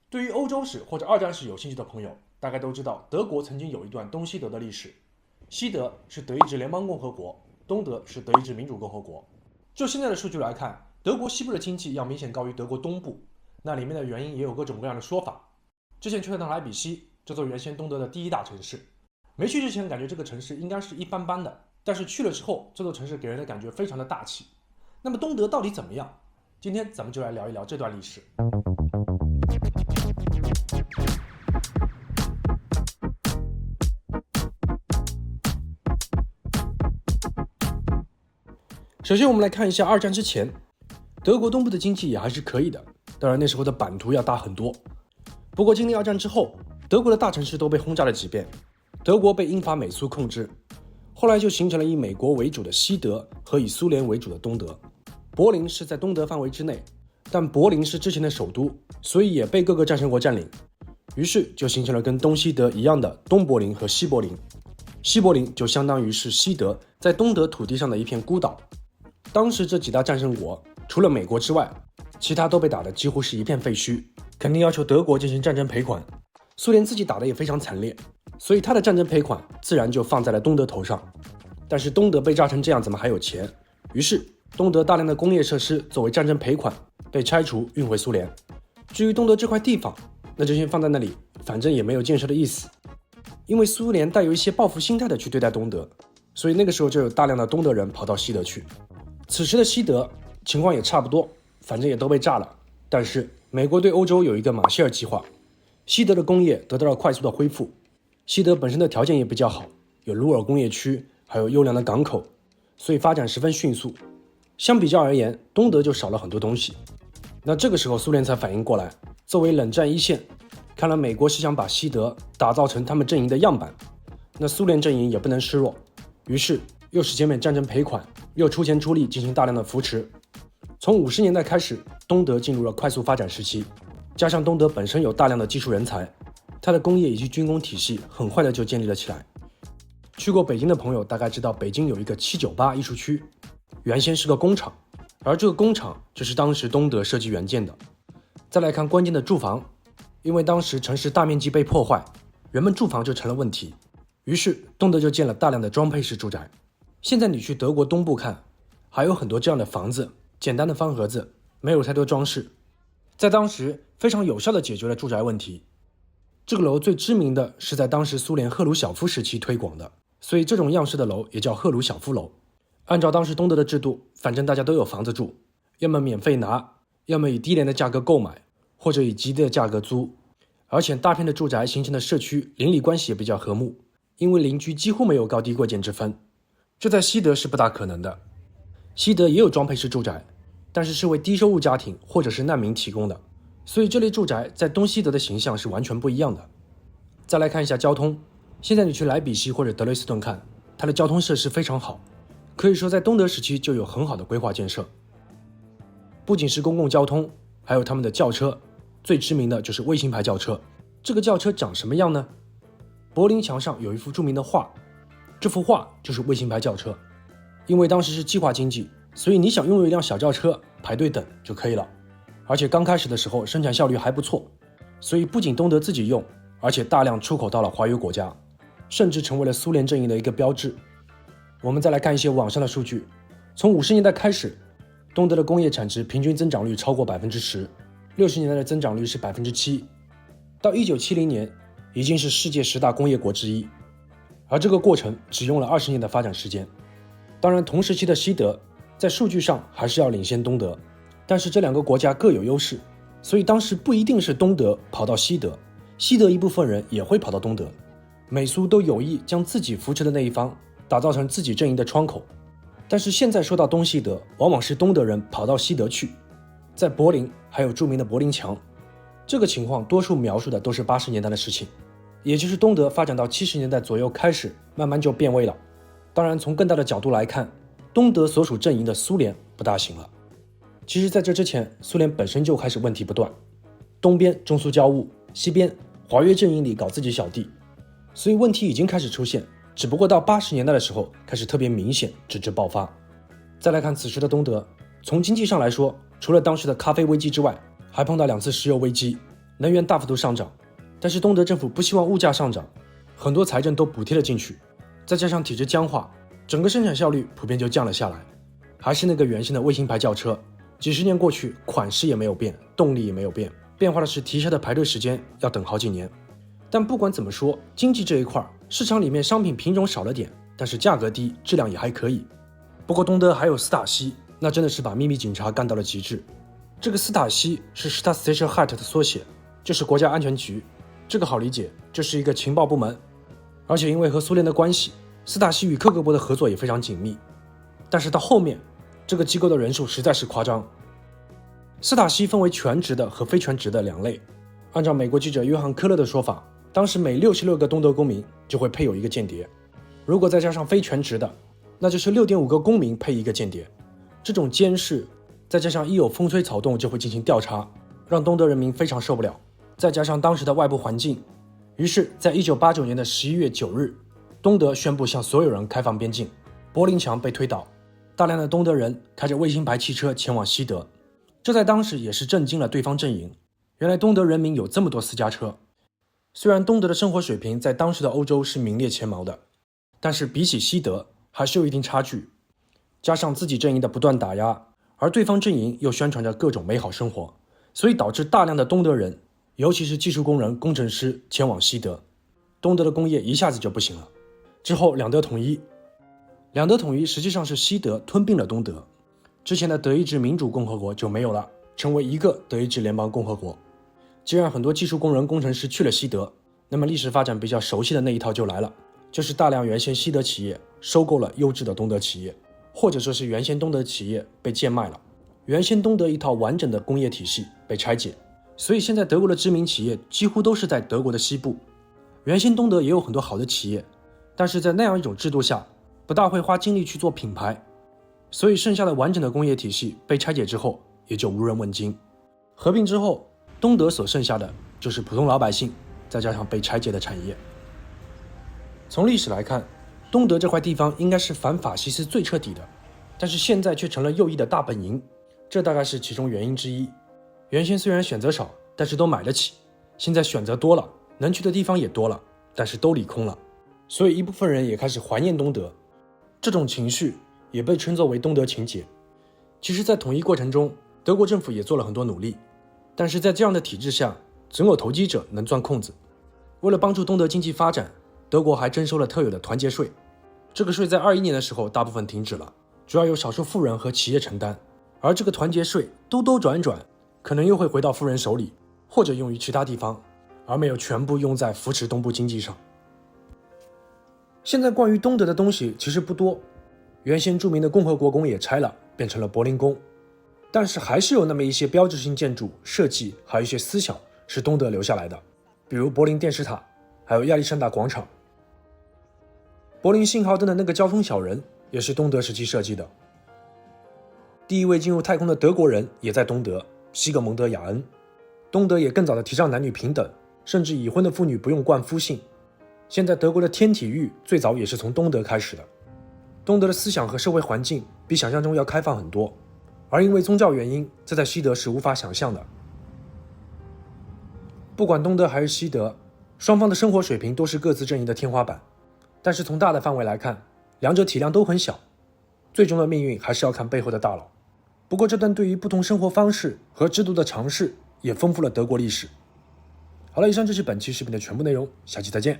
对于欧洲史或者二战史有兴趣的朋友，大概都知道德国曾经有一段东西德的历史。西德是德意志联邦共和国，东德是德意志民主共和国。就现在的数据来看，德国西部的经济要明显高于德国东部，那里面的原因也有各种各样的说法。之前去了趟莱比锡，这座原先东德的第一大城市，没去之前感觉这个城市应该是一般般的，但是去了之后，这座城市给人的感觉非常的大气。那么东德到底怎么样？今天咱们就来聊一聊这段历史。首先我们来看一下二战之前，德国东部的经济也还是可以的，当然那时候的版图要大很多。不过经历二战之后，德国的大城市都被轰炸了几遍，德国被英法美苏控制，后来就形成了以美国为主的西德和以苏联为主的东德。柏林是在东德范围之内，但柏林是之前的首都，所以也被各个战胜国占领，于是就形成了跟东西德一样的东柏林和西柏林。西柏林就相当于是西德在东德土地上的一片孤岛。当时这几大战胜国除了美国之外，其他都被打得几乎是一片废墟，肯定要求德国进行战争赔款。苏联自己打得也非常惨烈，所以他的战争赔款自然就放在了东德头上。但是东德被炸成这样，怎么还有钱？于是东德大量的工业设施作为战争赔款被拆除运回苏联。至于东德这块地方，那就先放在那里，反正也没有建设的意思。因为苏联带有一些报复心态的去对待东德，所以那个时候就有大量的东德人跑到西德去。此时的西德情况也差不多，反正也都被炸了。但是美国对欧洲有一个马歇尔计划，西德的工业得到了快速的恢复。西德本身的条件也比较好，有鲁尔工业区，还有优良的港口，所以发展十分迅速。相比较而言，东德就少了很多东西。那这个时候苏联才反应过来，作为冷战一线，看来美国是想把西德打造成他们阵营的样板，那苏联阵营也不能示弱，于是又是减免战争赔款，又出钱出力进行大量的扶持。从50年代开始，东德进入了快速发展时期，加上东德本身有大量的技术人才，它的工业以及军工体系很快的就建立了起来。去过北京的朋友大概知道，北京有一个798艺术区，原先是个工厂，而这个工厂就是当时东德设计原建的。再来看关键的住房，因为当时城市大面积被破坏，人们住房就成了问题，于是东德就建了大量的装配式住宅。现在你去德国东部看，还有很多这样的房子，简单的方盒子，没有太多装饰，在当时非常有效地解决了住宅问题。这个楼最知名的是在当时苏联赫鲁晓夫时期推广的，所以这种样式的楼也叫赫鲁晓夫楼。按照当时东德的制度，反正大家都有房子住，要么免费拿，要么以低廉的价格购买，或者以极低的价格租。而且大片的住宅形成的社区邻里关系也比较和睦，因为邻居几乎没有高低贵贱之分，这在西德是不大可能的。西德也有装配式住宅，但是是为低收入家庭或者是难民提供的，所以这类住宅在东西德的形象是完全不一样的。再来看一下交通，现在你去莱比锡或者德累斯顿看，它的交通设施非常好，可以说在东德时期就有很好的规划建设。不仅是公共交通，还有他们的轿车，最知名的就是卫星牌轿车。这个轿车长什么样呢？柏林墙上有一幅著名的画，这幅画就是卫星牌轿车。因为当时是计划经济，所以你想拥有一辆小轿车，排队等就可以了。而且刚开始的时候生产效率还不错，所以不仅东德自己用，而且大量出口到了华约国家，甚至成为了苏联阵营的一个标志。我们再来看一些网上的数据，从50年代开始，东德的工业产值平均增长率超过 10%，60年代的增长率是 7%， 到1970年已经是世界10大工业国之一，而这个过程只用了20年的发展时间。当然同时期的西德在数据上还是要领先东德，但是这两个国家各有优势，所以当时不一定是东德跑到西德，西德一部分人也会跑到东德。美苏都有意将自己扶持的那一方打造成自己阵营的窗口，但是现在说到东西德，往往是东德人跑到西德去。在柏林还有著名的柏林墙，这个情况多数描述的都是80年代的事情，也就是东德发展到70年代左右开始慢慢就变味了。当然从更大的角度来看，东德所属阵营的苏联不大行了。其实在这之前，苏联本身就开始问题不断，东边中苏交恶，西边华约阵营里搞自己小弟，所以问题已经开始出现，只不过到80年代的时候开始特别明显，直至爆发。再来看此时的东德，从经济上来说，除了当时的咖啡危机之外，还碰到2次石油危机，能源大幅度上涨，但是东德政府不希望物价上涨，很多财政都补贴了进去，再加上体制僵化，整个生产效率普遍就降了下来。还是那个原先的卫星牌轿车，几十年过去，款式也没有变，动力也没有变，变化的是提车的排队时间要等好几年。但不管怎么说，经济这一块市场里面商品品种少了点，但是价格低，质量也还可以。不过东德还有斯塔西，那真的是把秘密警察干到了极致。这个斯塔西是 Staatsicherheit 的缩写，就是国家安全局，这个好理解，这是一个情报部门。而且因为和苏联的关系，斯塔西与克格勃的合作也非常紧密。但是到后面，这个机构的人数实在是夸张。斯塔西分为全职的和非全职的两类。按照美国记者约翰·科勒的说法，当时每66个东德公民就会配有一个间谍，如果再加上非全职的，那就是6.5个公民配一个间谍。这种监视再加上一有风吹草动就会进行调查，让东德人民非常受不了。再加上当时的外部环境，于是在1989年的11月9日，东德宣布向所有人开放边境，柏林墙被推倒，大量的东德人开着卫星牌汽车前往西德。这在当时也是震惊了对方阵营，原来东德人民有这么多私家车。虽然东德的生活水平在当时的欧洲是名列前茅的，但是比起西德还是有一定差距。加上自己阵营的不断打压，而对方阵营又宣传着各种美好生活，所以导致大量的东德人，尤其是技术工人、工程师前往西德。东德的工业一下子就不行了。之后两德统一，实际上是西德吞并了东德，之前的德意志民主共和国就没有了，成为一个德意志联邦共和国。既然很多技术工人、工程师去了西德，那么历史发展比较熟悉的那一套就来了，就是大量原先西德企业收购了优质的东德企业，或者说是原先东德企业被贱卖了，原先东德一套完整的工业体系被拆解。所以现在德国的知名企业几乎都是在德国的西部。原先东德也有很多好的企业，但是在那样一种制度下，不大会花精力去做品牌，所以剩下的完整的工业体系被拆解之后也就无人问津。合并之后，东德所剩下的就是普通老百姓，再加上被拆解的产业。从历史来看，东德这块地方应该是反法西斯最彻底的，但是现在却成了右翼的大本营，这大概是其中原因之一。原先虽然选择少，但是都买得起，现在选择多了，能去的地方也多了，但是都理空了，所以一部分人也开始怀念东德。这种情绪也被称作为东德情结。其实在统一过程中，德国政府也做了很多努力，但是在这样的体制下，总有投机者能钻空子。为了帮助东德经济发展，德国还征收了特有的团结税，这个税在21年的时候大部分停止了，主要由少数富人和企业承担，而这个团结税兜兜转转可能又会回到富人手里，或者用于其他地方，而没有全部用在扶持东部经济上。现在关于东德的东西其实不多，原先著名的共和国宫也拆了，变成了柏林宫，但是还是有那么一些标志性建筑设计，还有一些思想是东德留下来的，比如柏林电视塔，还有亚历山大广场。柏林信号灯的那个交通小人也是东德时期设计的。第一位进入太空的德国人也在东德，西格蒙德·雅恩。东德也更早地提倡男女平等，甚至已婚的妇女不用冠夫姓。现在德国的天体育最早也是从东德开始的。东德的思想和社会环境比想象中要开放很多，而因为宗教原因，这在西德是无法想象的。不管东德还是西德，双方的生活水平都是各自阵营的天花板，但是从大的范围来看，两者体量都很小，最终的命运还是要看背后的大佬。不过这段对于不同生活方式和制度的尝试也丰富了德国历史。好了，以上就是本期视频的全部内容，下期再见。